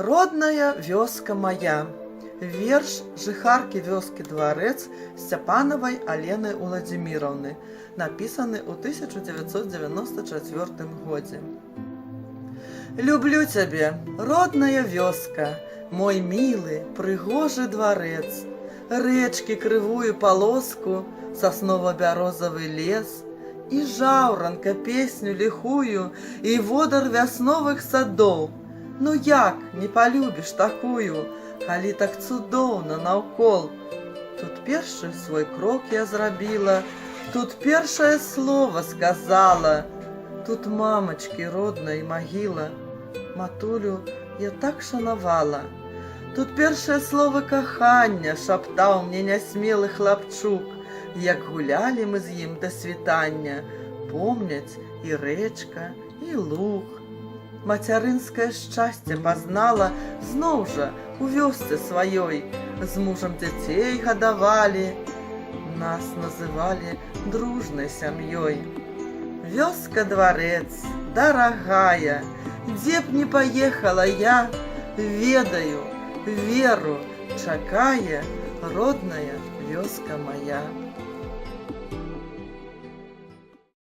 Родная вёска моя. Верш жыхаркі вёскі Дварэц Сцяпанавай Алены Уладзіміраўны, напісаны ў 1994 годзе. Люблю цябе, родная вёска, мой мілы, прыгожы дварэц. Рэчкі крывую палоску, саснова-бярозавы лес, і жаўранка песню ліхую, і водар вясновых садоў. Ну як не полюбіш такую, калі так цудоўна наўкол? Тут першы свой крок я зрабіла, тут першае слово сказала, тут мамачкі роднай магіла, матулю я так шанавала. Тут першае слово кахання шаптаў мне нясмелы хлапчук, як гулялі мы з ім да світання, помняць і рэчка, і луг. Мацярынскае шчасце пазнала зноў жа у вёсцы сваёй, з мужам дзяцей гадавалі, нас называлі дружнай сям'ёй. Вёска Дварэц, дарагая, дзе б не паехала я, ведаю, веру, чакае родная вёска моя.